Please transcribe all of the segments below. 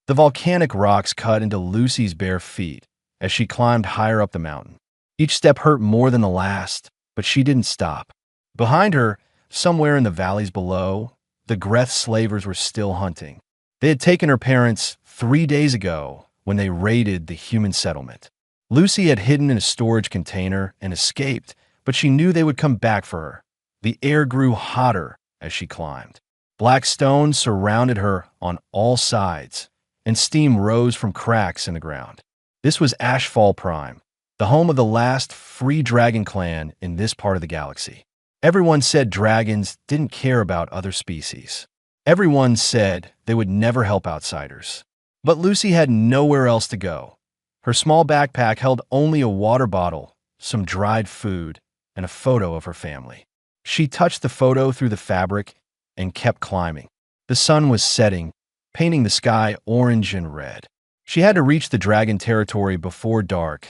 The volcanic rocks cut into Lucy's bare feet as she climbed higher up the mountain. Each step hurt more than the last, but she didn't stop. Behind her, somewhere in the valleys below, the Greth slavers were still hunting. They had taken her parents 3 days ago when they raided the human settlement. Lucy had hidden in a storage container and escaped, but she knew they would come back for her. The air grew hotter as she climbed. Black stone surrounded her on all sides, and steam rose from cracks in the ground. This was Ashfall Prime, the home of the last free dragon clan in this part of the galaxy. Everyone said dragons didn't care about other species. Everyone said they would never help outsiders. But Lucy had nowhere else to go. Her small backpack held only a water bottle, some dried food, and a photo of her family. She touched the photo through the fabric and kept climbing. The sun was setting, painting the sky orange and red. She had to reach the dragon territory before dark.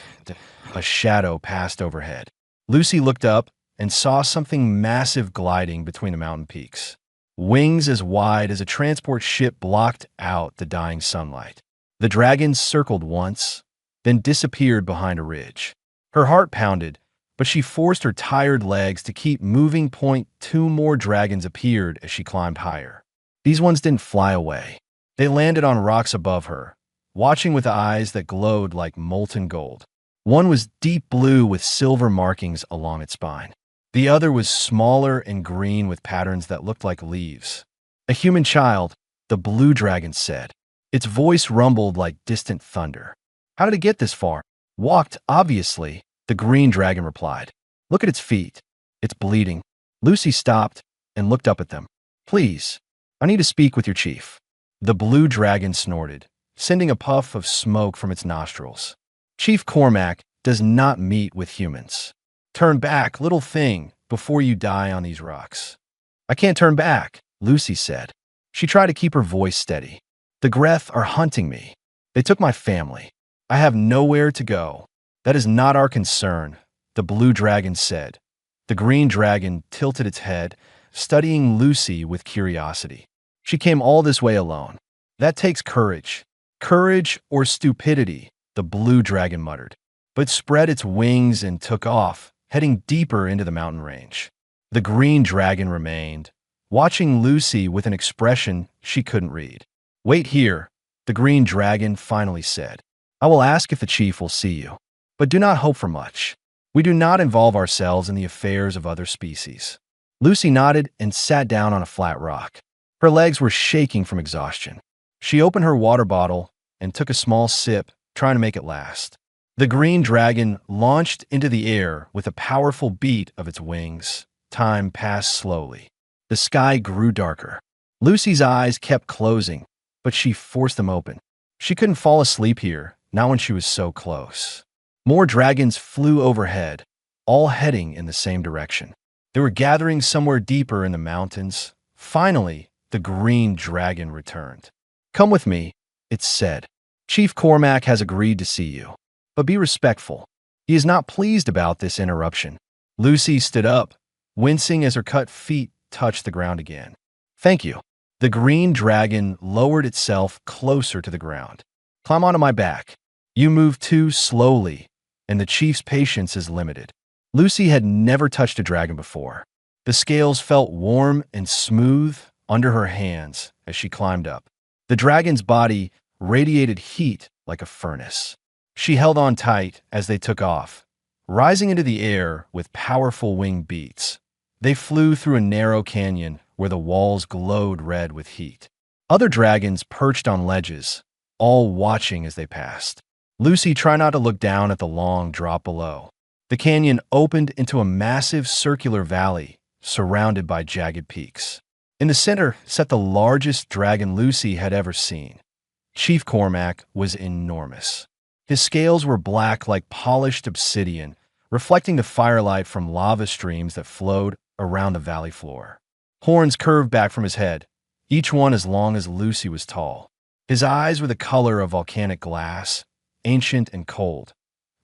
A shadow passed overhead. Lucy looked up and saw something massive gliding between the mountain peaks. Wings as wide as a transport ship blocked out the dying sunlight. The dragon circled once, then disappeared behind a ridge. Her heart pounded, but she forced her tired legs to keep moving. 2 more dragons appeared as she climbed higher. These ones didn't fly away. They landed on rocks above her, watching with eyes that glowed like molten gold. One was deep blue with silver markings along its spine. The other was smaller and green with patterns that looked like leaves. A human child, the blue dragon said. Its voice rumbled like distant thunder. How did it get this far? Walked, obviously, the green dragon replied. Look at its feet. It's bleeding. Lucy stopped and looked up at them. Please, I need to speak with your chief. The blue dragon snorted, sending a puff of smoke from its nostrils. Chief Cormac does not meet with humans. Turn back, little thing, before you die on these rocks. I can't turn back, Lucy said. She tried to keep her voice steady. The Greth are hunting me. They took my family. I have nowhere to go. That is not our concern, the blue dragon said. The green dragon tilted its head, studying Lucy with curiosity. She came all this way alone. That takes courage. Courage or stupidity, the blue dragon muttered, but spread its wings and took off, heading deeper into the mountain range. The green dragon remained, watching Lucy with an expression she couldn't read. Wait here, the green dragon finally said. I will ask if the chief will see you, but do not hope for much. We do not involve ourselves in the affairs of other species. Lucy nodded and sat down on a flat rock. Her legs were shaking from exhaustion. She opened her water bottle and took a small sip, trying to make it last. The green dragon launched into the air with a powerful beat of its wings. Time passed slowly. The sky grew darker. Lucy's eyes kept closing, but she forced them open. She couldn't fall asleep here, not when she was so close. More dragons flew overhead, all heading in the same direction. They were gathering somewhere deeper in the mountains. Finally, the green dragon returned. Come with me, it said. Chief Cormac has agreed to see you, but be respectful. He is not pleased about this interruption. Lucy stood up, wincing as her cut feet touched the ground again. Thank you. The green dragon lowered itself closer to the ground. Climb onto my back. You move too slowly, and the chief's patience is limited. Lucy had never touched a dragon before. The scales felt warm and smooth under her hands as she climbed up. The dragon's body radiated heat like a furnace. She held on tight as they took off, rising into the air with powerful wing beats. They flew through a narrow canyon where the walls glowed red with heat. Other dragons perched on ledges, all watching as they passed. Lucy tried not to look down at the long drop below. The canyon opened into a massive circular valley surrounded by jagged peaks. In the center sat the largest dragon Lucy had ever seen. Chief Cormac was enormous. His scales were black like polished obsidian, reflecting the firelight from lava streams that flowed around the valley floor. Horns curved back from his head, each one as long as Lucy was tall. His eyes were the color of volcanic glass, ancient and cold.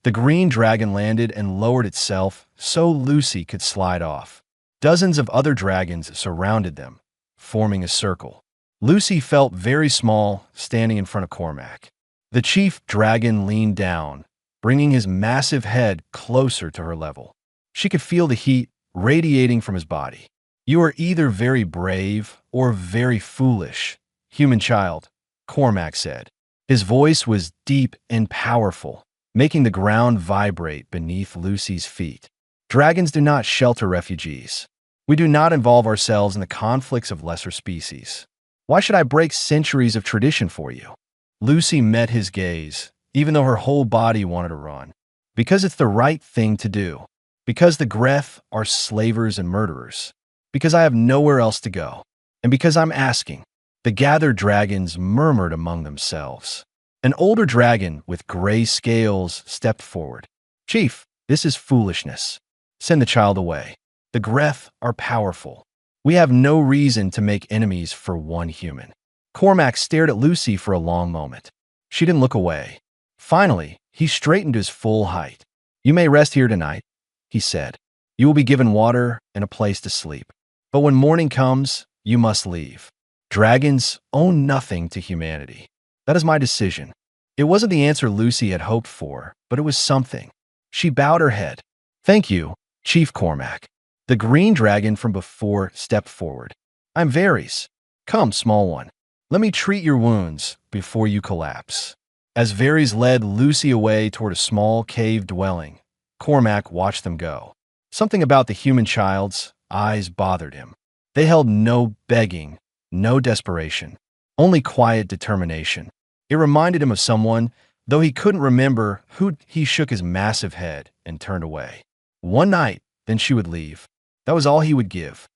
The green dragon landed and lowered itself so Lucy could slide off. Dozens of other dragons surrounded them, forming a circle. Lucy felt very small standing in front of Cormac. The chief dragon leaned down, bringing his massive head closer to her level. She could feel the heat radiating from his body. "You are either very brave or very foolish, human child," Cormac said. His voice was deep and powerful, making the ground vibrate beneath Lucy's feet. "Dragons do not shelter refugees. We do not involve ourselves in the conflicts of lesser species. Why should I break centuries of tradition for you?" Lucy met his gaze, even though her whole body wanted to run. "Because it's the right thing to do. Because the Greth are slavers and murderers. Because I have nowhere else to go. And because I'm asking." The gathered dragons murmured among themselves. An older dragon with gray scales stepped forward. "Chief, this is foolishness. Send the child away. The Greth are powerful. We have no reason to make enemies for one human." Cormac stared at Lucy for a long moment. She didn't look away. Finally, he straightened to his full height. "You may rest here tonight," he said. "You will be given water and a place to sleep. But when morning comes, you must leave. Dragons owe nothing to humanity. That is my decision." It wasn't the answer Lucy had hoped for, but it was something. She bowed her head. "Thank you, Chief Cormac." The green dragon from before stepped forward. "I'm Varys. Come, small one. Let me treat your wounds before you collapse." As Varys led Lucy away toward a small cave dwelling, Cormac watched them go. Something about the human child's eyes bothered him. They held no begging, no desperation, only quiet determination. It reminded him of someone, though he couldn't remember who. He shook his massive head and turned away. One night, then she would leave. That was all he would give.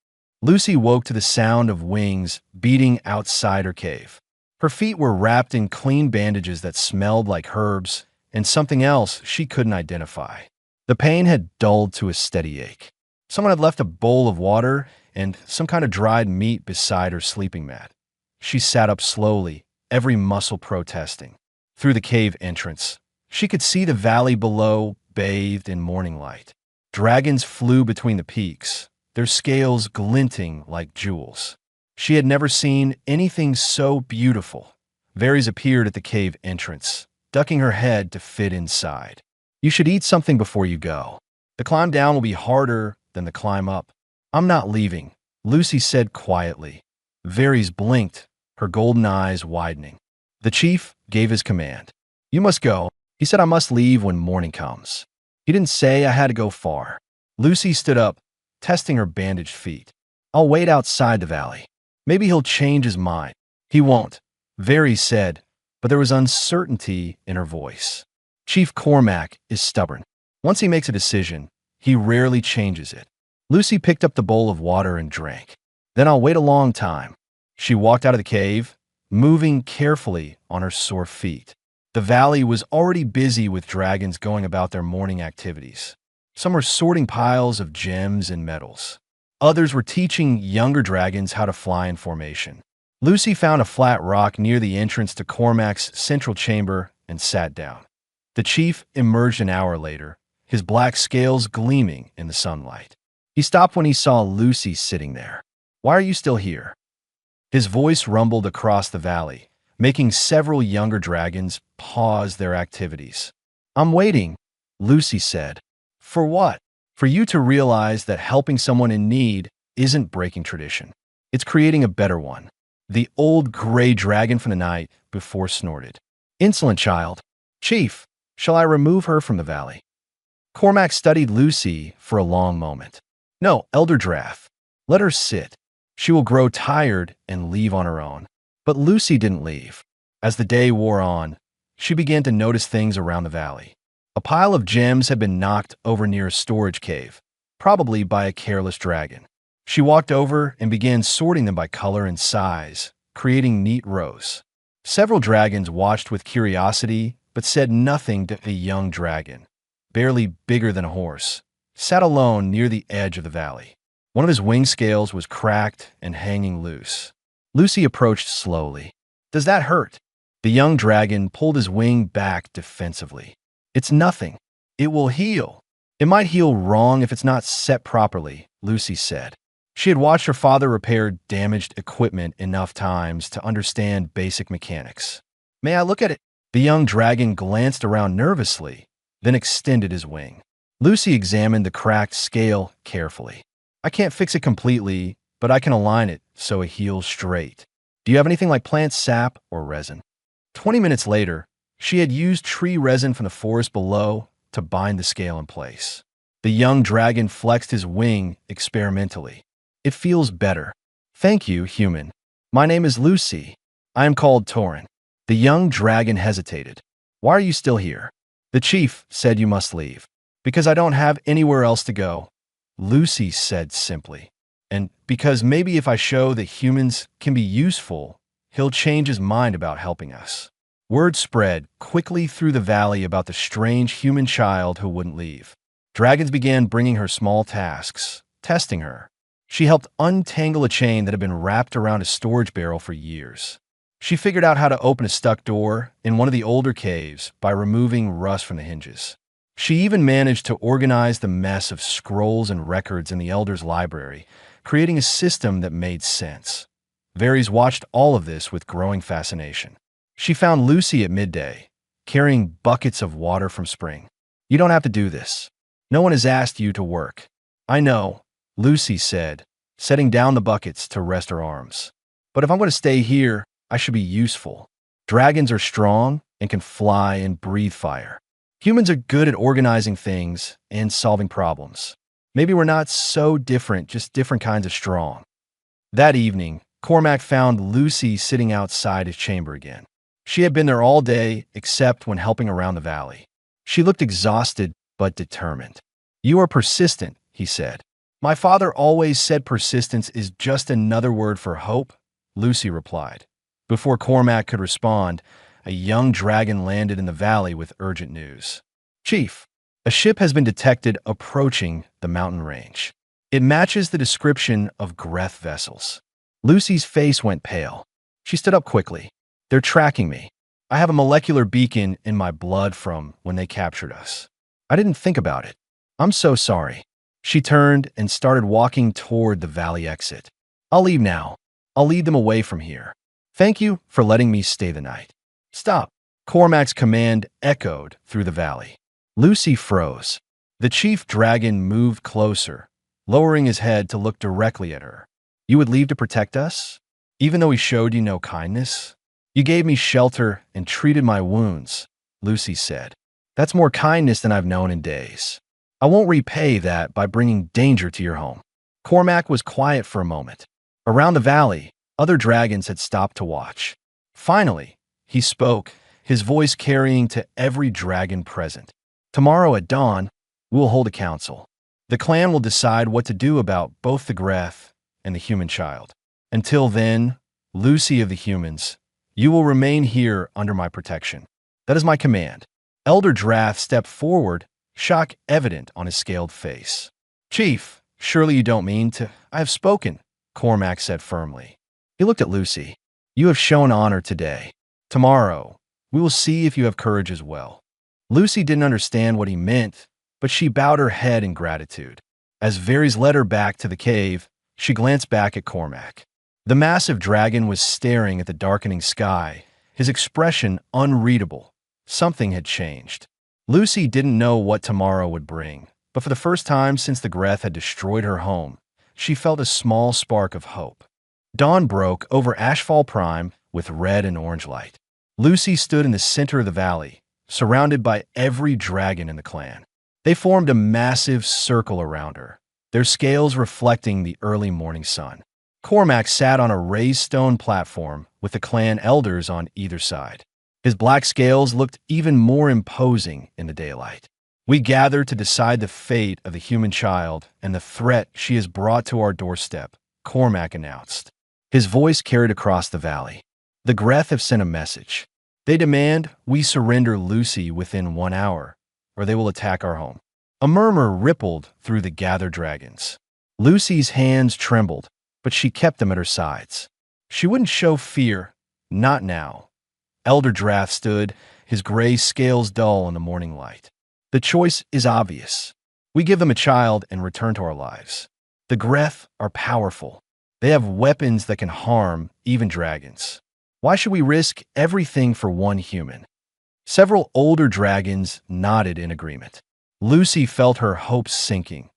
Lucy woke to the sound of wings beating outside her cave. Her feet were wrapped in clean bandages that smelled like herbs and something else she couldn't identify. The pain had dulled to a steady ache. Someone had left a bowl of water and some kind of dried meat beside her sleeping mat. She sat up slowly, every muscle protesting. Through the cave entrance, she could see the valley below bathed in morning light. Dragons flew between the peaks, their scales glinting like jewels. She had never seen anything so beautiful. Varys appeared at the cave entrance, ducking her head to fit inside. "You should eat something before you go. The climb down will be harder than the climb up." "I'm not leaving," Lucy said quietly. Varys blinked, her golden eyes widening. The chief gave his command. "You must go." He said, "I must leave when morning comes." He didn't say I had to go far. Lucy stood up, testing her bandaged feet. "I'll wait outside the valley. Maybe he'll change his mind." "He won't," Varys said, but there was uncertainty in her voice. Chief Cormac is stubborn. Once he makes a decision, he rarely changes it. Lucy picked up the bowl of water and drank. "Then I'll wait a long time." She walked out of the cave, moving carefully on her sore feet. The valley was already busy with dragons going about their morning activities. Some were sorting piles of gems and metals. Others were teaching younger dragons how to fly in formation. Lucy found a flat rock near the entrance to Cormac's central chamber and sat down. The chief emerged an hour later, his black scales gleaming in the sunlight. He stopped when he saw Lucy sitting there. "Why are you still here?" His voice rumbled across the valley, making several younger dragons pause their activities. "I'm waiting," Lucy said. "For what?" "For you to realize that helping someone in need isn't breaking tradition. It's creating a better one." The old gray dragon from the night before snorted. "Insolent child. Chief, shall I remove her from the valley?" Cormac studied Lucy for a long moment. "No, Elder Drath. Let her sit. She will grow tired and leave on her own." But Lucy didn't leave. As the day wore on, she began to notice things around the valley. A pile of gems had been knocked over near a storage cave, probably by a careless dragon. She walked over and began sorting them by color and size, creating neat rows. Several dragons watched with curiosity, but said nothing to the young dragon, barely bigger than a horse, sat alone near the edge of the valley. One of his wing scales was cracked and hanging loose. Lucy approached slowly. "Does that hurt?" The young dragon pulled his wing back defensively. "It's nothing. It will heal." "It might heal wrong if it's not set properly," Lucy said. She had watched her father repair damaged equipment enough times to understand basic mechanics. "May I look at it?" The young dragon glanced around nervously, then extended his wing. Lucy examined the cracked scale carefully. "I can't fix it completely, but I can align it so it heals straight. Do you have anything like plant sap or resin?" 20 minutes later, she had used tree resin from the forest below to bind the scale in place. The young dragon flexed his wing experimentally. "It feels better." "Thank you, human. My name is Lucy. I am called Torin." The young dragon hesitated. "Why are you still here?" "The chief said you must leave." "Because I don't have anywhere else to go," Lucy said simply. "And because maybe if I show that humans can be useful, he'll change his mind about helping us." Word spread quickly through the valley about the strange human child who wouldn't leave. Dragons began bringing her small tasks, testing her. She helped untangle a chain that had been wrapped around a storage barrel for years. She figured out how to open a stuck door in one of the older caves by removing rust from the hinges. She even managed to organize the mess of scrolls and records in the Elder's library, creating a system that made sense. Varys watched all of this with growing fascination. She found Lucy at midday, carrying buckets of water from spring. "You don't have to do this. No one has asked you to work." "I know," Lucy said, setting down the buckets to rest her arms. "But if I'm going to stay here, I should be useful. Dragons are strong and can fly and breathe fire. Humans are good at organizing things and solving problems. Maybe we're not so different, just different kinds of strong." That evening, Cormac found Lucy sitting outside his chamber again. She had been there all day except when helping around the valley. She looked exhausted but determined. "You are persistent," he said. "My father always said persistence is just another word for hope," Lucy replied. Before Cormac could respond, a young dragon landed in the valley with urgent news. "Chief, a ship has been detected approaching the mountain range. It matches the description of Greth vessels." Lucy's face went pale. She stood up quickly. "They're tracking me. I have a molecular beacon in my blood from when they captured us. I didn't think about it. I'm so sorry." She turned and started walking toward the valley exit. "I'll leave now. I'll lead them away from here. Thank you for letting me stay the night." "Stop." Cormac's command echoed through the valley. Lucy froze. The chief dragon moved closer, lowering his head to look directly at her. "You would leave to protect us? Even though we showed you no kindness? You gave me shelter and treated my wounds," Lucy said. "That's more kindness than I've known in days. I won't repay that by bringing danger to your home." Cormac was quiet for a moment. Around the valley, other dragons had stopped to watch. Finally, he spoke, his voice carrying to every dragon present. "Tomorrow at dawn, we will hold a council. The clan will decide what to do about both the Greth and the human child. Until then, Lucy of the humans, you will remain here under my protection. That is my command." Elder Drath stepped forward, shock evident on his scaled face. "Chief, surely you don't mean to—" "I have spoken," Cormac said firmly. He looked at Lucy. "You have shown honor today. Tomorrow, we will see if you have courage as well." Lucy didn't understand what he meant, but she bowed her head in gratitude. As Varys led her back to the cave, she glanced back at Cormac. The massive dragon was staring at the darkening sky, his expression unreadable. Something had changed. Lucy didn't know what tomorrow would bring, but for the first time since the Greth had destroyed her home, she felt a small spark of hope. Dawn broke over Ashfall Prime with red and orange light. Lucy stood in the center of the valley, surrounded by every dragon in the clan. They formed a massive circle around her, their scales reflecting the early morning sun. Cormac sat on a raised stone platform with the clan elders on either side. His black scales looked even more imposing in the daylight. "We gather to decide the fate of the human child and the threat she has brought to our doorstep," Cormac announced. His voice carried across the valley. "The Greth have sent a message. They demand we surrender Lucy within 1 hour, or they will attack our home." A murmur rippled through the gathered dragons. Lucy's hands trembled, but she kept them at her sides. She wouldn't show fear, not now. Elder Drath stood, his gray scales dull in the morning light. "The choice is obvious. We give them a child and return to our lives. The Greth are powerful. They have weapons that can harm even dragons. Why should we risk everything for one human? Several older dragons nodded in agreement. Lucy felt her hopes sinking,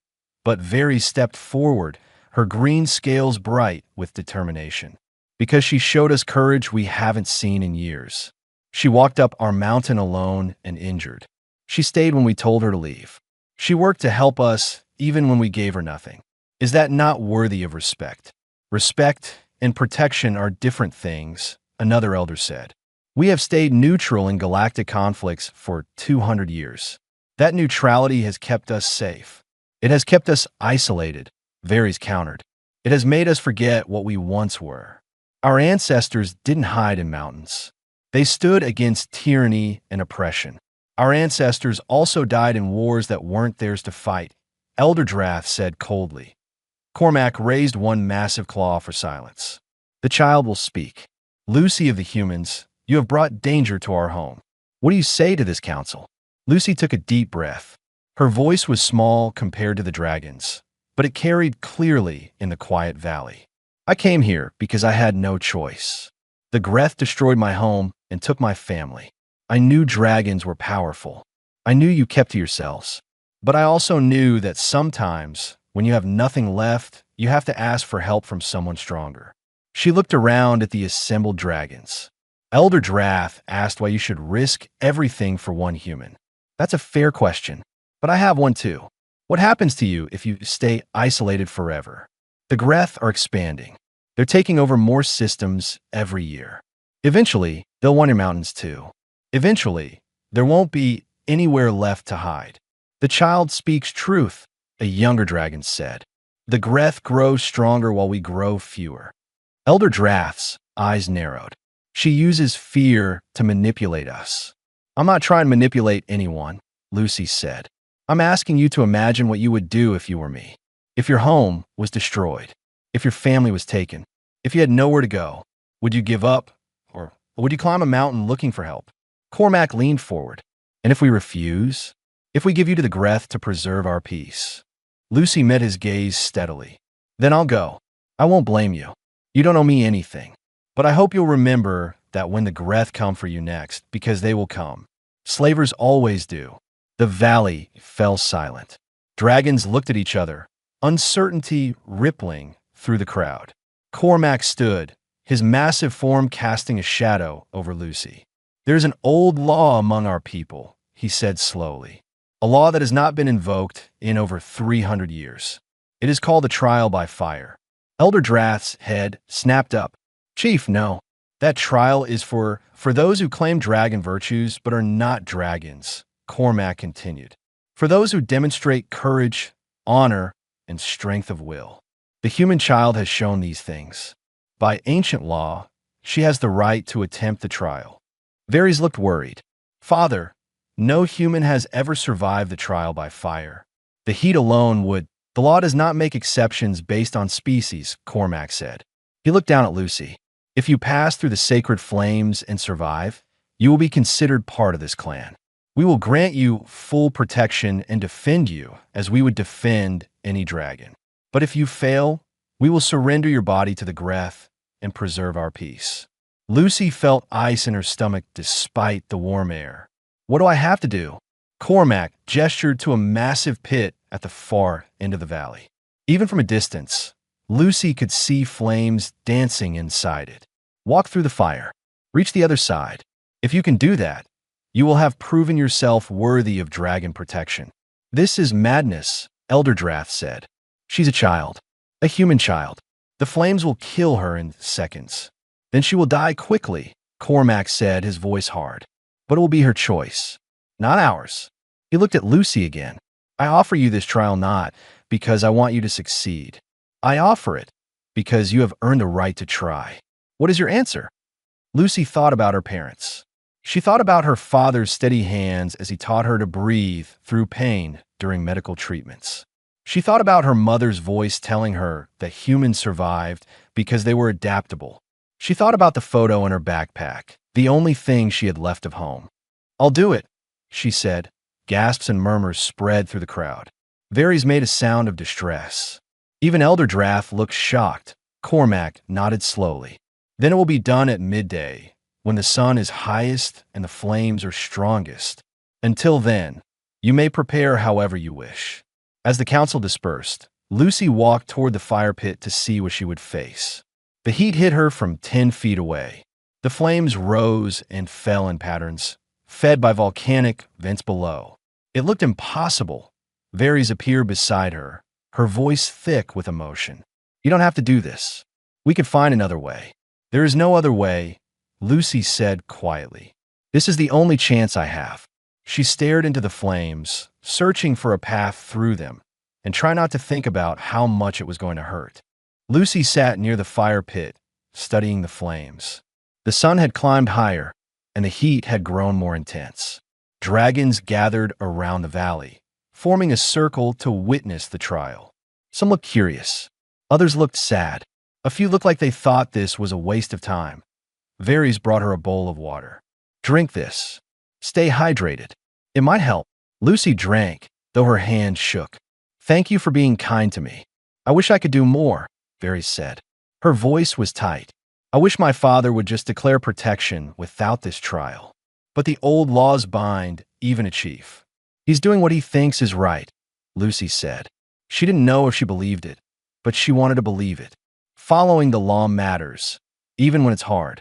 but Varys stepped forward, her green scales bright with determination. Because she showed us courage we haven't seen in years. She walked up our mountain alone and injured. She stayed when we told her to leave. She worked to help us even when we gave her nothing. Is that not worthy of respect? Respect and protection are different things, another elder said. We have stayed neutral in galactic conflicts for 200 years. That neutrality has kept us safe. It has kept us isolated, Varys countered. It has made us forget what we once were. Our ancestors didn't hide in mountains. They stood against tyranny and oppression. Our ancestors also died in wars that weren't theirs to fight, Elder Drath said coldly. Cormac raised one massive claw for silence. The child will speak. Lucy of the humans, you have brought danger to our home. What do you say to this council? Lucy took a deep breath. Her voice was small compared to the dragons, but it carried clearly in the quiet valley. I came here because I had no choice. The Greth destroyed my home and took my family. I knew dragons were powerful. I knew you kept to yourselves. But I also knew that sometimes, when you have nothing left, you have to ask for help from someone stronger. She looked around at the assembled dragons. Elder Drath asked why you should risk everything for one human. That's a fair question, but I have one too. What happens to you if you stay isolated forever? The Greth are expanding. They're taking over more systems every year. Eventually, they'll want your mountains too. Eventually, there won't be anywhere left to hide. The child speaks truth, a younger dragon said. The Greth grows stronger while we grow fewer. Elder Drath's eyes narrowed. She uses fear to manipulate us. I'm not trying to manipulate anyone, Lucy said. I'm asking you to imagine what you would do if you were me. If your home was destroyed, if your family was taken, if you had nowhere to go, would you give up? Or would you climb a mountain looking for help? Cormac leaned forward. And if we refuse? If we give you to the Greth to preserve our peace? Lucy met his gaze steadily. Then I'll go. I won't blame you. You don't owe me anything. But I hope you'll remember that when the Greth come for you next, because they will come. Slavers always do. The valley fell silent. Dragons looked at each other, uncertainty rippling through the crowd. Cormac stood, his massive form casting a shadow over Lucy. There's an old law among our people, he said slowly. A law that has not been invoked in over 300 years. It is called the trial by fire. Elder Drath's head snapped up. Chief, no. That trial is for those who claim dragon virtues but are not dragons, Cormac continued. For those who demonstrate courage, honor, and strength of will. The human child has shown these things. By ancient law, she has the right to attempt the trial. Varys looked worried. Father, no human has ever survived the trial by fire. The heat alone would. The law does not make exceptions based on species, Cormac said. He looked down at Lucy. If you pass through the sacred flames and survive, you will be considered part of this clan. We will grant you full protection and defend you as we would defend any dragon. But if you fail, we will surrender your body to the Greth and preserve our peace. Lucy felt ice in her stomach despite the warm air. What do I have to do? Cormac gestured to a massive pit at the far end of the valley. Even from a distance, Lucy could see flames dancing inside it. Walk through the fire. Reach the other side. If you can do that, you will have proven yourself worthy of dragon protection. This is madness, Elder Drath said. She's a child, a human child. The flames will kill her in seconds. Then she will die quickly, Cormac said, his voice hard. But it will be her choice, not ours. He looked at Lucy again. I offer you this trial not because I want you to succeed. I offer it because you have earned the right to try. What is your answer? Lucy thought about her parents. She thought about her father's steady hands as he taught her to breathe through pain during medical treatments. She thought about her mother's voice telling her that humans survived because they were adaptable. She thought about the photo in her backpack, the only thing she had left of home. I'll do it, she said. Gasps and murmurs spread through the crowd. Varys made a sound of distress. Even Elder Drath looked shocked. Cormac nodded slowly. Then it will be done at midday, when the sun is highest and the flames are strongest. Until then, you may prepare however you wish. As the council dispersed, Lucy walked toward the fire pit to see what she would face. The heat hit her from 10 feet away. The flames rose and fell in patterns, fed by volcanic vents below. It looked impossible. Varys appeared beside her, her voice thick with emotion. You don't have to do this. We could find another way. There is no other way, Lucy said quietly. This is the only chance I have. She stared into the flames, searching for a path through them, and tried not to think about how much it was going to hurt. Lucy sat near the fire pit, studying the flames. The sun had climbed higher, and the heat had grown more intense. Dragons gathered around the valley, forming a circle to witness the trial. Some looked curious. Others looked sad. A few looked like they thought this was a waste of time. Varys brought her a bowl of water. Drink this. Stay hydrated. It might help. Lucy drank, though her hand shook. Thank you for being kind to me. I wish I could do more, Varys said. Her voice was tight. I wish my father would just declare protection without this trial. But the old laws bind even a chief. He's doing what he thinks is right, Lucy said. She didn't know if she believed it, but she wanted to believe it. Following the law matters, even when it's hard.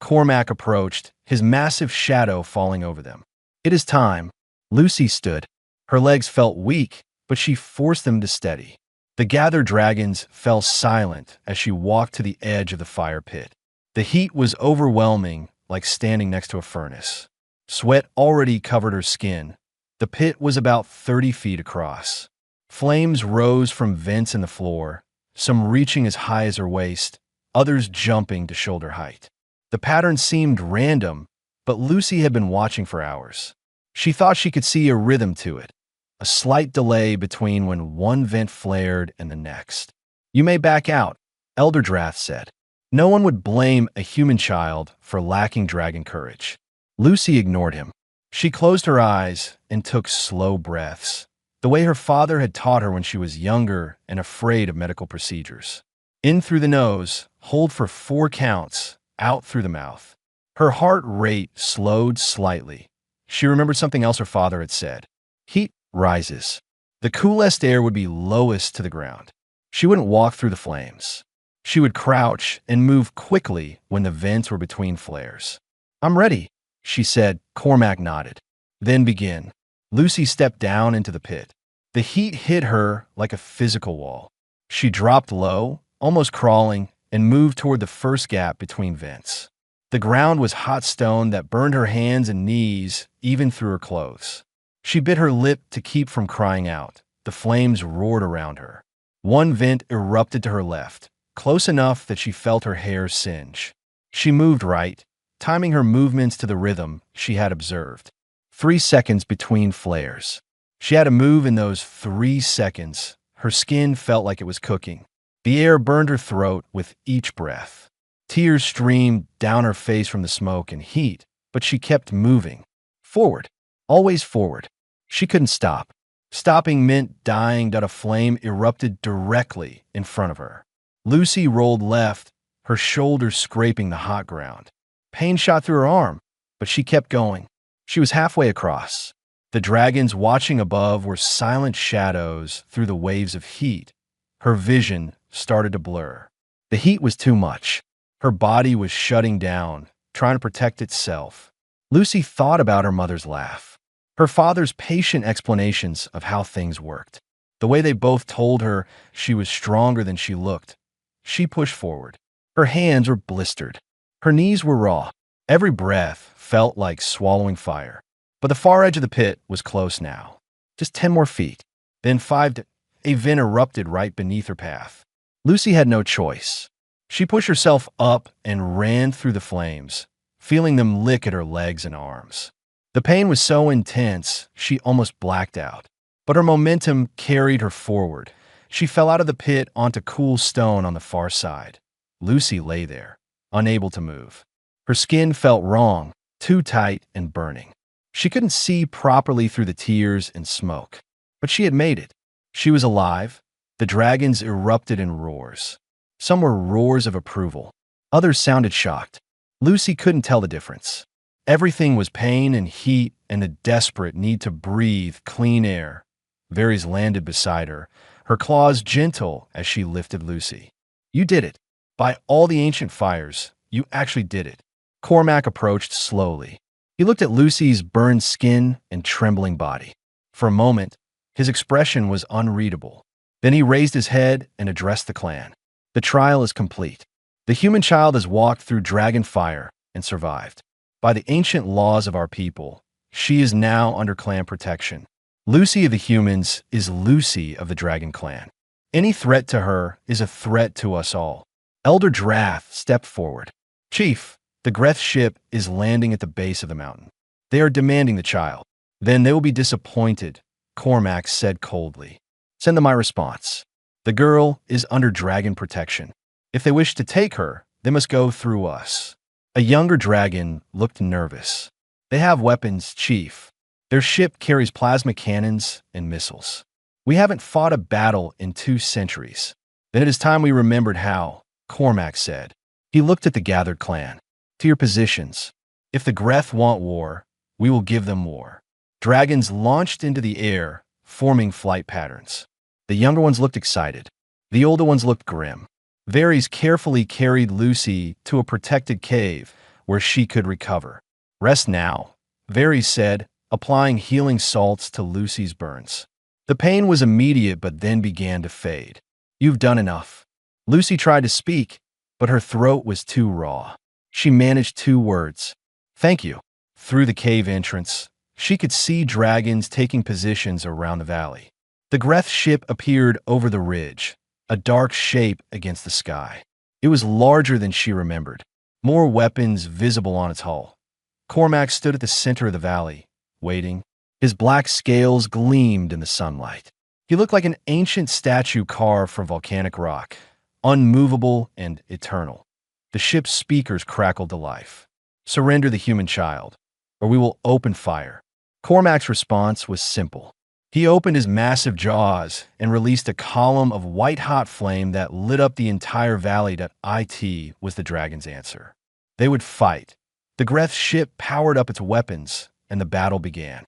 Cormac approached, his massive shadow falling over them. It is time. Lucy stood. Her legs felt weak, but she forced them to steady. The gathered dragons fell silent as she walked to the edge of the fire pit. The heat was overwhelming, like standing next to a furnace. Sweat already covered her skin. The pit was about 30 feet across. Flames rose from vents in the floor, some reaching as high as her waist, others jumping to shoulder height. The pattern seemed random, but Lucy had been watching for hours. She thought she could see a rhythm to it, a slight delay between when one vent flared and the next. You may back out, Elder Drath said. No one would blame a human child for lacking dragon courage. Lucy ignored him. She closed her eyes and took slow breaths, the way her father had taught her when she was younger and afraid of medical procedures. In through the nose, hold for 4 counts, out through the mouth. Her heart rate slowed slightly. She remembered something else her father had said. Heat rises. The coolest air would be lowest to the ground. She wouldn't walk through the flames. She would crouch and move quickly when the vents were between flares. I'm ready, she said. Cormac nodded. Then begin. Lucy stepped down into the pit. The heat hit her like a physical wall. She dropped low, almost crawling, and moved toward the first gap between vents. The ground was hot stone that burned her hands and knees, even through her clothes. She bit her lip to keep from crying out. The flames roared around her. One vent erupted to her left, close enough that she felt her hair singe. She moved right, timing her movements to the rhythm she had observed. 3 seconds between flares. She had to move in those 3 seconds. Her skin felt like it was cooking. The air burned her throat with each breath. Tears streamed down her face from the smoke and heat, but she kept moving. Forward. Always forward. She couldn't stop. Stopping meant dying that a flame erupted directly in front of her. Lucy rolled left, her shoulders scraping the hot ground. Pain shot through her arm, but she kept going. She was halfway across. The dragons watching above were silent shadows through the waves of heat. Her vision started to blur. The heat was too much. Her body was shutting down, trying to protect itself. Lucy thought about her mother's laugh, her father's patient explanations of how things worked, the way they both told her she was stronger than she looked. She pushed forward. Her hands were blistered. Her knees were raw. Every breath felt like swallowing fire. But the far edge of the pit was close now. Just 10 more feet. Then 5 a vent erupted right beneath her path. Lucy had no choice. She pushed herself up and ran through the flames, feeling them lick at her legs and arms. The pain was so intense, she almost blacked out. But her momentum carried her forward. She fell out of the pit onto cool stone on the far side. Lucy lay there, unable to move. Her skin felt wrong, too tight and burning. She couldn't see properly through the tears and smoke. But she had made it. She was alive, The dragons erupted in roars. Some were roars of approval. Others sounded shocked. Lucy couldn't tell the difference. Everything was pain and heat and a desperate need to breathe clean air. Varys landed beside her, her claws gentle as she lifted Lucy. You did it. By all the ancient fires, you actually did it. Cormac approached slowly. He looked at Lucy's burned skin and trembling body. For a moment, his expression was unreadable. Then he raised his head and addressed the clan. The trial is complete. The human child has walked through dragon fire and survived. By the ancient laws of our people, she is now under clan protection. Lucy of the humans is Lucy of the dragon clan. Any threat to her is a threat to us all. Elder Drath stepped forward. Chief, the Greth ship is landing at the base of the mountain. They are demanding the child. Then they will be disappointed, Cormac said coldly. Send them my response. The girl is under dragon protection. If they wish to take her, they must go through us. A younger dragon looked nervous. They have weapons, Chief. Their ship carries plasma cannons and missiles. We haven't fought a battle in 2 centuries. Then it is time we remembered how, Cormac said. He looked at the gathered clan. To your positions. If the Greth want war, we will give them war. Dragons launched into the air, forming flight patterns. The younger ones looked excited. The older ones looked grim. Varys carefully carried Lucy to a protected cave where she could recover. Rest now, Varys said, applying healing salts to Lucy's burns. The pain was immediate but then began to fade. You've done enough. Lucy tried to speak, but her throat was too raw. She managed 2 words. Thank you. Through the cave entrance, she could see dragons taking positions around the valley. The Greth ship appeared over the ridge, a dark shape against the sky. It was larger than she remembered, more weapons visible on its hull. Cormac stood at the center of the valley, waiting. His black scales gleamed in the sunlight. He looked like an ancient statue carved from volcanic rock, unmovable and eternal. The ship's speakers crackled to life. Surrender the human child, or we will open fire. Cormac's response was simple. He opened his massive jaws and released a column of white-hot flame that lit up the entire valley. That it was the dragon's answer. They would fight. The Greth ship powered up its weapons, and the battle began.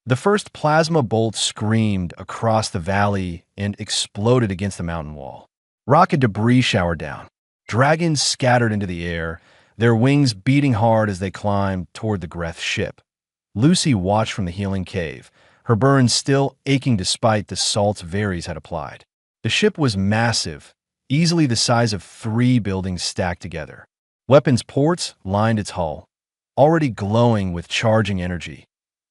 The first plasma bolt screamed across the valley and exploded against the mountain wall. Rocket debris showered down. Dragons scattered into the air, their wings beating hard as they climbed toward the Greth ship. Lucy watched from the healing cave, her burns still aching despite the salts Varys had applied. The ship was massive, easily the size of 3 buildings stacked together. Weapons ports lined its hull, already glowing with charging energy.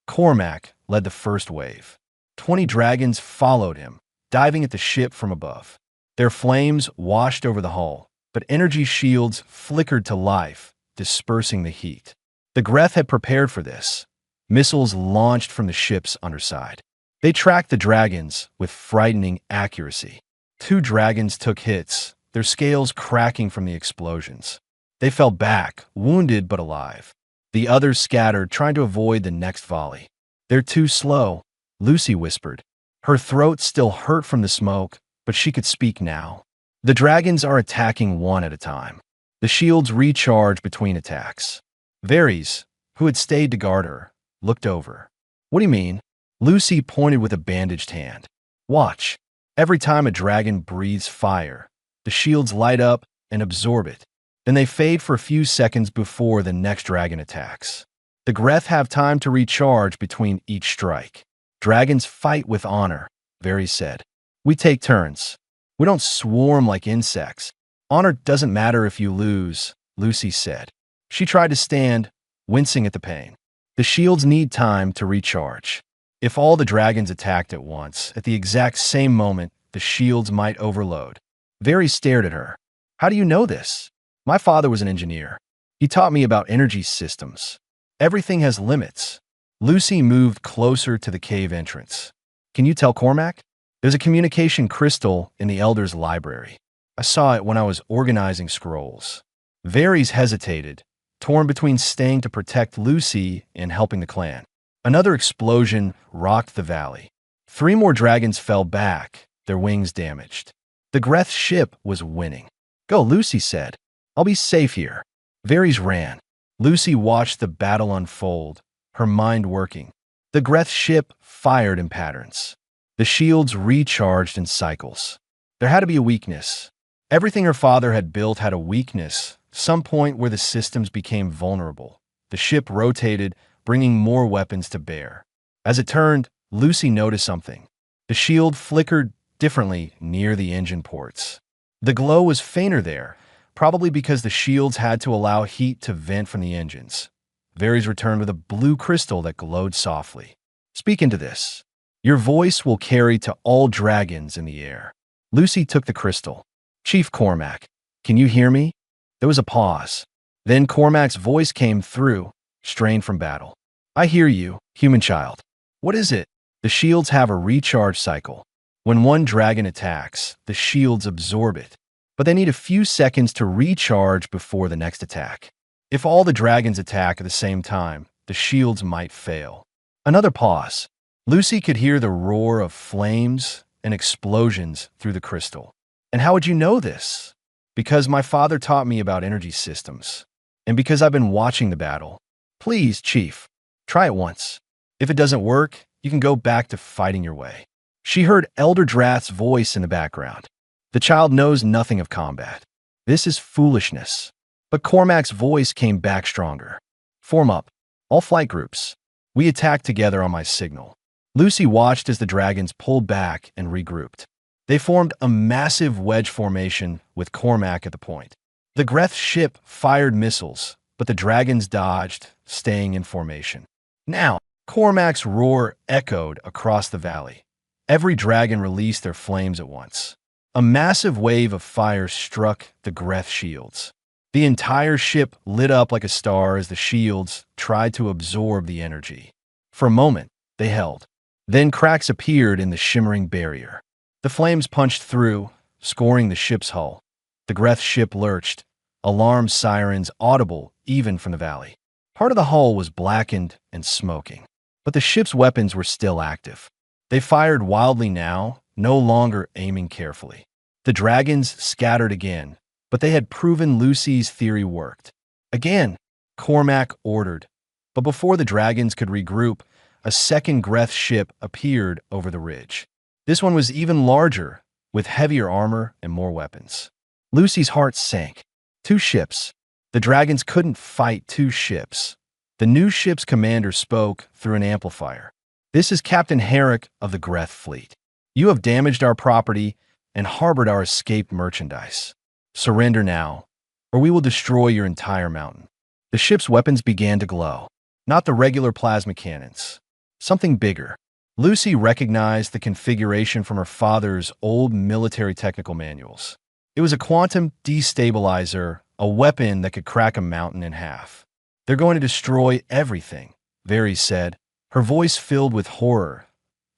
Cormac led the first wave. 20 dragons followed him, diving at the ship from above. Their flames washed over the hull, but energy shields flickered to life, dispersing the heat. The Greth had prepared for this. Missiles launched from the ship's underside. They tracked the dragons with frightening accuracy. 2 dragons took hits, their scales cracking from the explosions. They fell back, wounded but alive. The others scattered, trying to avoid the next volley. They're too slow, Lucy whispered. Her throat still hurt from the smoke, but she could speak now. The dragons are attacking one at a time. The shields recharge between attacks. Varys, who had stayed to guard her, looked over. What do you mean? Lucy pointed with a bandaged hand. Watch. Every time a dragon breathes fire, the shields light up and absorb it. Then they fade for a few seconds before the next dragon attacks. The Greth have time to recharge between each strike. Dragons fight with honor, Varys said. We take turns. We don't swarm like insects. Honor doesn't matter if you lose, Lucy said. She tried to stand, wincing at the pain. The shields need time to recharge. If all the dragons attacked at once, at the exact same moment, the shields might overload. Varys stared at her. How do you know this? My father was an engineer. He taught me about energy systems. Everything has limits. Lucy moved closer to the cave entrance. Can you tell Cormac? There's a communication crystal in the Elder's library. I saw it when I was organizing scrolls. Varys hesitated, torn between staying to protect Lucy and helping the clan. Another explosion rocked the valley. 3 more dragons fell back, their wings damaged. The Greth's ship was winning. "Go," Lucy said. "I'll be safe here." Varys ran. Lucy watched the battle unfold, her mind working. The Greth's ship fired in patterns. The shields recharged in cycles. There had to be a weakness. Everything her father had built had a weakness, some point where the systems became vulnerable. The ship rotated, bringing more weapons to bear. As it turned, Lucy noticed something. The shield flickered differently near the engine ports. The glow was fainter there, probably because the shields had to allow heat to vent from the engines. Varys returned with a blue crystal that glowed softly. "Speak into this. Your voice will carry to all dragons in the air." Lucy took the crystal. "Chief Cormac, can you hear me?" There was a pause. Then Cormac's voice came through, strained from battle. "I hear you, human child." "What is it?" "The shields have a recharge cycle. When one dragon attacks, the shields absorb it, but they need a few seconds to recharge before the next attack. If all the dragons attack at the same time, the shields might fail." Another pause. Lucy could hear the roar of flames and explosions through the crystal. "And how would you know this?" "Because my father taught me about energy systems, and because I've been watching the battle." "Please, Chief, try it once. If it doesn't work, you can go back to fighting your way." She heard Elder Drath's voice in the background. "The child knows nothing of combat. This is foolishness." But Cormac's voice came back stronger. "Form up, all flight groups. We attack together on my signal." Lucy watched as the dragons pulled back and regrouped. They formed a massive wedge formation with Cormac at the point. The Greth's ship fired missiles, but the dragons dodged, staying in formation. Now, Cormac's roar echoed across the valley. Every dragon released their flames at once. A massive wave of fire struck the Greth shields. The entire ship lit up like a star as the shields tried to absorb the energy. For a moment, they held. Then cracks appeared in the shimmering barrier. The flames punched through, scoring the ship's hull. The Greth ship lurched, alarm sirens audible even from the valley. Part of the hull was blackened and smoking, but the ship's weapons were still active. They fired wildly now, no longer aiming carefully. The dragons scattered again, but they had proven Lucy's theory worked. Again, Cormac ordered, but before the dragons could regroup, a second Greth ship appeared over the ridge. This one was even larger, with heavier armor and more weapons. Lucy's heart sank. 2 ships. The dragons couldn't fight 2 ships. The new ship's commander spoke through an amplifier. "This is Captain Herrick of the Greth fleet. You have damaged our property and harbored our escaped merchandise. Surrender now, or we will destroy your entire mountain." The ship's weapons began to glow. Not the regular plasma cannons. Something bigger. Lucy recognized the configuration from her father's old military technical manuals. It was a quantum destabilizer, a weapon that could crack a mountain in half. "They're going to destroy everything," Varys said, her voice filled with horror.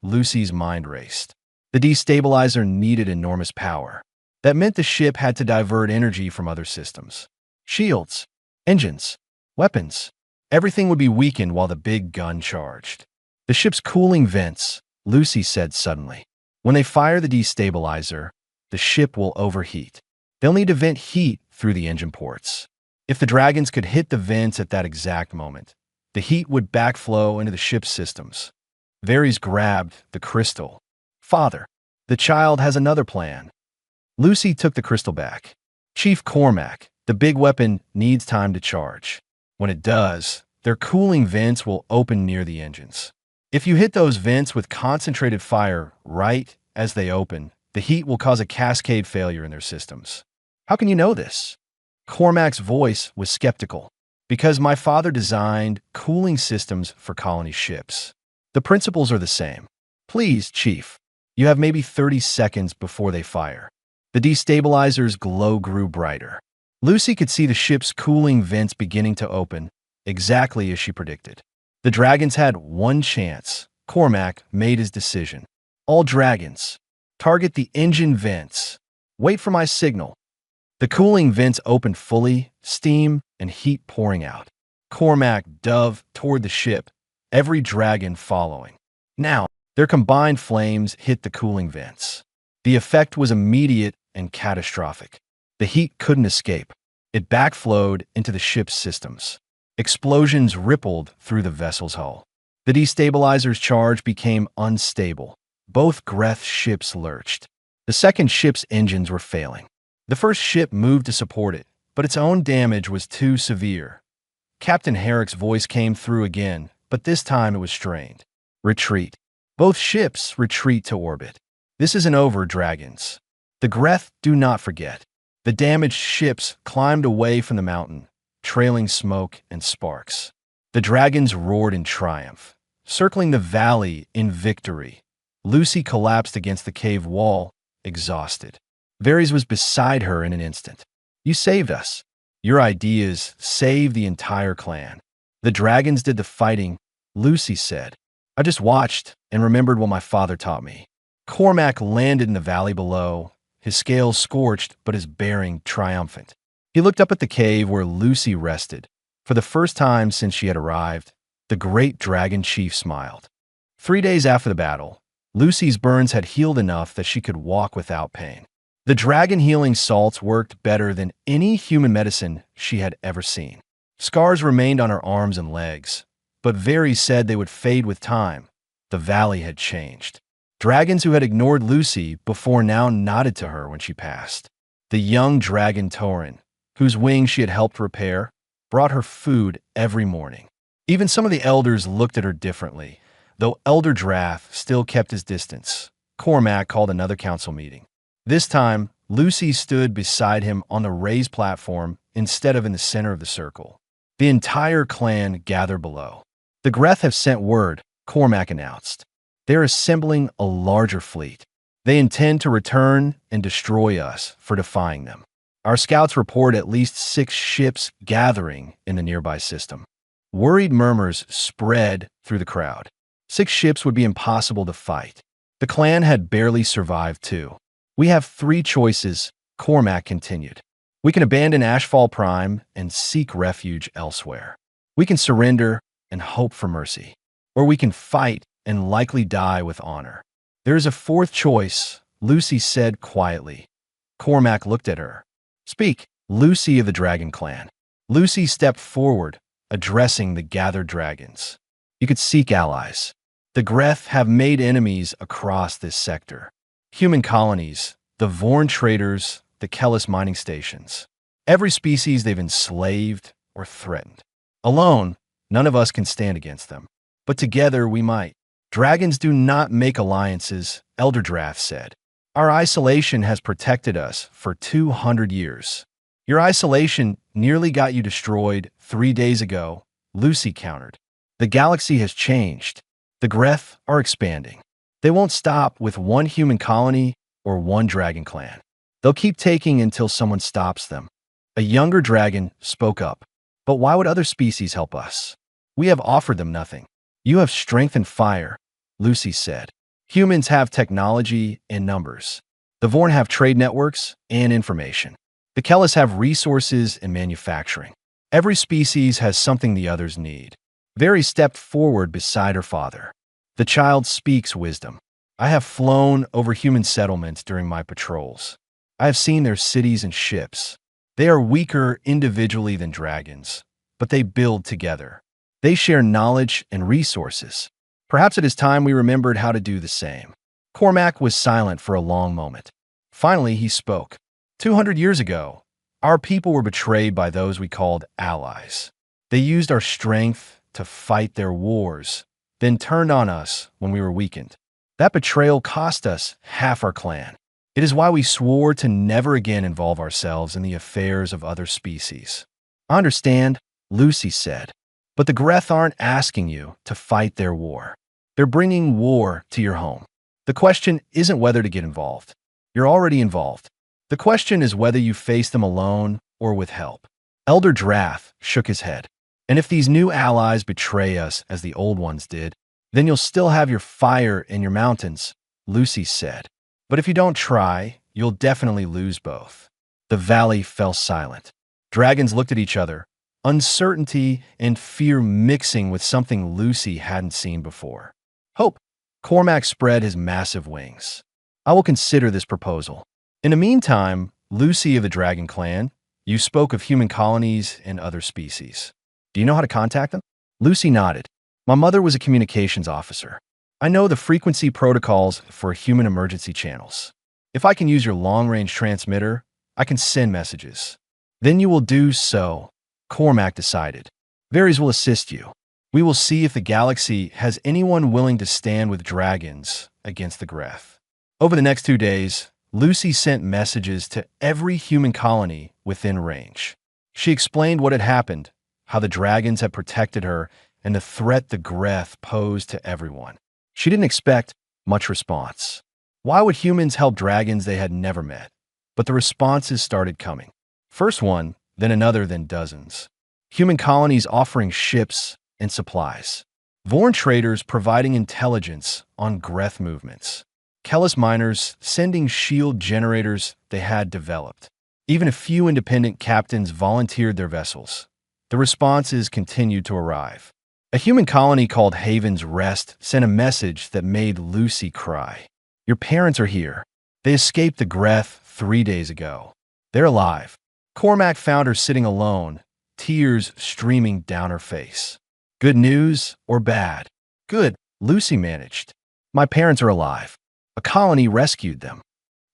Lucy's mind raced. The destabilizer needed enormous power. That meant the ship had to divert energy from other systems. Shields, engines, weapons. Everything would be weakened while the big gun charged. "The ship's cooling vents," Lucy said suddenly. "When they fire the destabilizer, the ship will overheat. They'll need to vent heat through the engine ports. If the dragons could hit the vents at that exact moment, the heat would backflow into the ship's systems." Varys grabbed the crystal. "Father, the child has another plan." Lucy took the crystal back. "Chief Cormac, the big weapon needs time to charge. When it does, their cooling vents will open near the engines. If you hit those vents with concentrated fire right as they open, the heat will cause a cascade failure in their systems." "How can you know this?" Cormac's voice was skeptical. "Because my father designed cooling systems for colony ships. The principles are the same." "Please, Chief, you have maybe 30 seconds before they fire." The destabilizer's glow grew brighter. Lucy could see the ship's cooling vents beginning to open, exactly as she predicted. The dragons had one chance. Cormac made his decision. "All dragons, target the engine vents. Wait for my signal." The cooling vents opened fully, steam and heat pouring out. Cormac dove toward the ship, every dragon following. Now, their combined flames hit the cooling vents. The effect was immediate and catastrophic. The heat couldn't escape. It backflowed into the ship's systems. Explosions rippled through the vessel's hull. The destabilizer's charge became unstable. Both Greth ships lurched. The second ship's engines were failing. The first ship moved to support it, but its own damage was too severe. Captain Herrick's voice came through again, but this time it was strained. Retreat. Both ships retreat to orbit. This isn't over, dragons. The Greth do not forget. The damaged ships climbed away from the mountain, trailing smoke and sparks. The dragons roared in triumph, circling the valley in victory. Lucy collapsed against the cave wall, exhausted. Varys was beside her in an instant. You saved us. Your ideas saved the entire clan. The dragons did the fighting, Lucy said. I just watched and remembered what my father taught me. Cormac landed in the valley below, his scales scorched but his bearing triumphant. He looked up at the cave where Lucy rested. For the first time since she had arrived, the great dragon chief smiled. 3 days after the battle, Lucy's burns had healed enough that she could walk without pain. The dragon healing salts worked better than any human medicine she had ever seen. Scars remained on her arms and legs, but Varys said they would fade with time. The valley had changed. Dragons who had ignored Lucy before now nodded to her when she passed. The young dragon Torin, whose wings she had helped repair, brought her food every morning. Even some of the elders looked at her differently, though Elder Drath still kept his distance. Cormac called another council meeting. This time, Lucy stood beside him on the raised platform instead of in the center of the circle. The entire clan gathered below. The Greth have sent word, Cormac announced. They're assembling a larger fleet. They intend to return and destroy us for defying them. Our scouts report at least 6 ships gathering in the nearby system. Worried murmurs spread through the crowd. 6 ships would be impossible to fight. The clan had barely survived too. We have 3 choices, Cormac continued. We can abandon Ashfall Prime and seek refuge elsewhere. We can surrender and hope for mercy. Or we can fight and likely die with honor. There is a 4th choice, Lucy said quietly. Cormac looked at her. Speak, Lucy of the Dragon Clan. Lucy stepped forward, addressing the gathered dragons. You could seek allies. The Greth have made enemies across this sector. Human colonies, the Vorn traders, the Kellis mining stations. Every species they've enslaved or threatened. Alone, none of us can stand against them. But together we might. Dragons do not make alliances, Elder Drath said. Our isolation has protected us for 200 years. Your isolation nearly got you destroyed 3 days ago, Lucy countered. The galaxy has changed. The Greth are expanding. They won't stop with 1 human colony or 1 dragon clan. They'll keep taking until someone stops them. A younger dragon spoke up. But why would other species help us? We have offered them nothing. You have strength and fire, Lucy said. Humans have technology and numbers. The Vorn have trade networks and information. The Kellis have resources and manufacturing. Every species has something the others need. Varys stepped forward beside her father. The child speaks wisdom. I have flown over human settlements during my patrols. I have seen their cities and ships. They are weaker individually than dragons, but they build together. They share knowledge and resources. Perhaps it is time we remembered how to do the same. Cormac was silent for a long moment. Finally, he spoke. 200 years ago, our people were betrayed by those we called allies. They used our strength to fight their wars, then turned on us when we were weakened. That betrayal cost us half our clan. It is why we swore to never again involve ourselves in the affairs of other species. I understand, Lucy said. But the Greth aren't asking you to fight their war. They're bringing war to your home. The question isn't whether to get involved. You're already involved. The question is whether you face them alone or with help. Elder Drath shook his head. And if these new allies betray us as the old ones did, then you'll still have your fire in your mountains, Lucy said. But if you don't try, you'll definitely lose both. The valley fell silent. Dragons looked at each other, uncertainty and fear mixing with something Lucy hadn't seen before. Hope. Cormac spread his massive wings. I will consider this proposal. In the meantime, Lucy of the Dragon Clan, you spoke of human colonies and other species. Do you know how to contact them? Lucy nodded. My mother was a communications officer. I know the frequency protocols for human emergency channels. If I can use your long-range transmitter, I can send messages. Then you will do so, Cormac decided. Varys will assist you. We will see if the galaxy has anyone willing to stand with dragons against the Greth. Over the next 2 days, Lucy sent messages to every human colony within range. She explained what had happened, how the dragons had protected her, and the threat the Greth posed to everyone. She didn't expect much response. Why would humans help dragons they had never met? But the responses started coming. First one, then another, then dozens. Human colonies offering ships and supplies. Vorn traders providing intelligence on Greth movements. Kellis miners sending shield generators they had developed. Even a few independent captains volunteered their vessels. The responses continued to arrive. A human colony called Haven's Rest sent a message that made Lucy cry. Your parents are here. They escaped the Greth 3 days ago. They're alive. Cormac found her sitting alone, tears streaming down her face. Good news or bad? Good, Lucy managed. My parents are alive. A colony rescued them.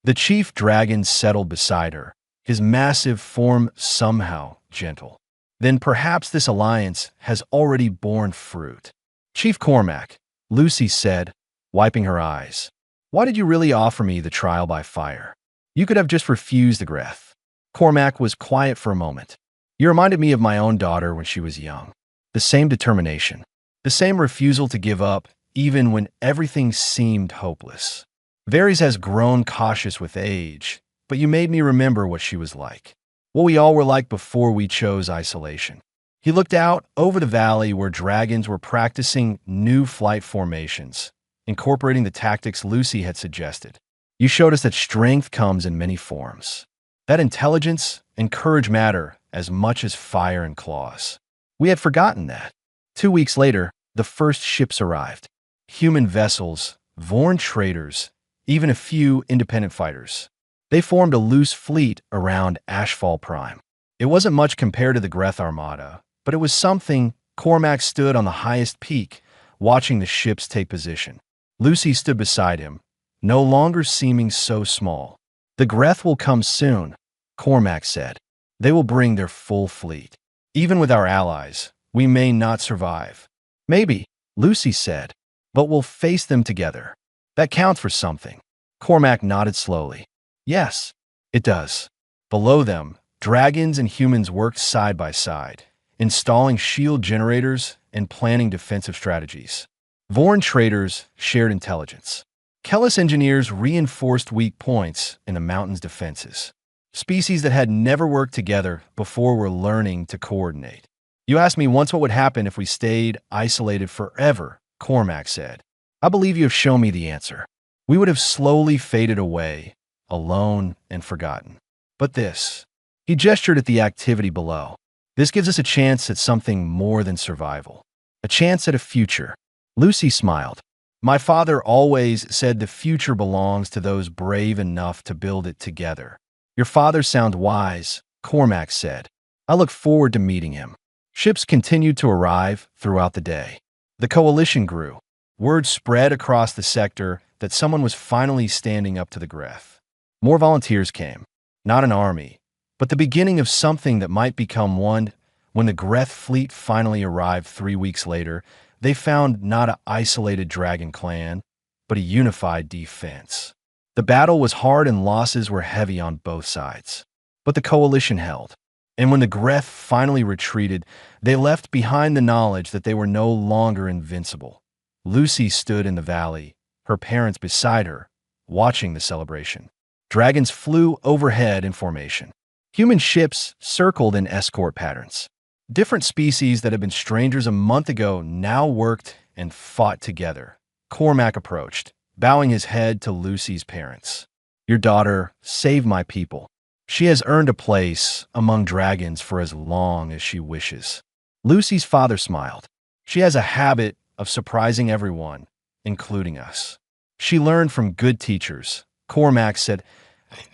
The chief dragon settled beside her, his massive form somehow gentle. Then perhaps this alliance has already borne fruit. Chief Cormac, Lucy said, wiping her eyes. Why did you really offer me the trial by fire? You could have just refused the Greth. Cormac was quiet for a moment. You reminded me of my own daughter when she was young. The same determination. The same refusal to give up, even when everything seemed hopeless. Varys has grown cautious with age, but you made me remember what she was like. What we all were like before we chose isolation. He looked out over the valley where dragons were practicing new flight formations, incorporating the tactics Lucy had suggested. You showed us that strength comes in many forms. That intelligence and courage matter as much as fire and claws. We had forgotten that. 2 weeks later, the first ships arrived. Human vessels, Vorn traders, even a few independent fighters. They formed a loose fleet around Ashfall Prime. It wasn't much compared to the Greth Armada, but it was something. Cormac stood on the highest peak, watching the ships take position. Lucy stood beside him, no longer seeming so small. The Greth will come soon, Cormac said. They will bring their full fleet. Even with our allies, we may not survive. Maybe, Lucy said, but we'll face them together. That counts for something. Cormac nodded slowly. Yes, it does. Below them, dragons and humans worked side by side, installing shield generators and planning defensive strategies. Vorn traders shared intelligence. Kellis engineers reinforced weak points in the mountain's defenses. Species that had never worked together before were learning to coordinate. You asked me once what would happen if we stayed isolated forever, Cormac said. I believe you have shown me the answer. We would have slowly faded away, alone and forgotten. But this, he gestured at the activity below. This gives us a chance at something more than survival. A chance at a future. Lucy smiled. My father always said the future belongs to those brave enough to build it together. Your father sounds wise, Cormac said. I look forward to meeting him. Ships continued to arrive throughout the day. The coalition grew. Word spread across the sector that someone was finally standing up to the Greth. More volunteers came. Not an army, but the beginning of something that might become one. When the Greth fleet finally arrived 3 weeks later, they found not an isolated dragon clan, but a unified defense. The battle was hard and losses were heavy on both sides. But the coalition held. And when the Greth finally retreated, they left behind the knowledge that they were no longer invincible. Lucy stood in the valley, her parents beside her, watching the celebration. Dragons flew overhead in formation. Human ships circled in escort patterns. Different species that had been strangers a month ago now worked and fought together. Cormac approached, bowing his head to Lucy's parents. Your daughter saved my people. She has earned a place among dragons for as long as she wishes. Lucy's father smiled. She has a habit of surprising everyone, including us. She learned from good teachers, Cormac said,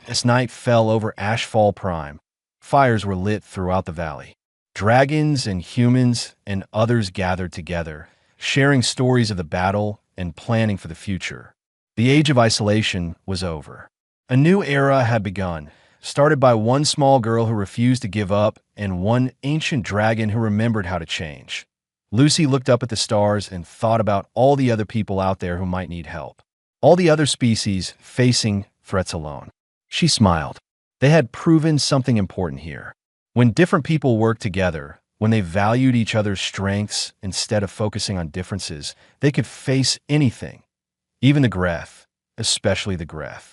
as night fell over Ashfall Prime, fires were lit throughout the valley. Dragons and humans and others gathered together, sharing stories of the battle and planning for the future. The age of isolation was over. A new era had begun, started by one small girl who refused to give up and one ancient dragon who remembered how to change. Lucy looked up at the stars and thought about all the other people out there who might need help. All the other species facing threats alone. She smiled. They had proven something important here. When different people worked together, when they valued each other's strengths instead of focusing on differences, they could face anything, even the Greth, especially the Greth.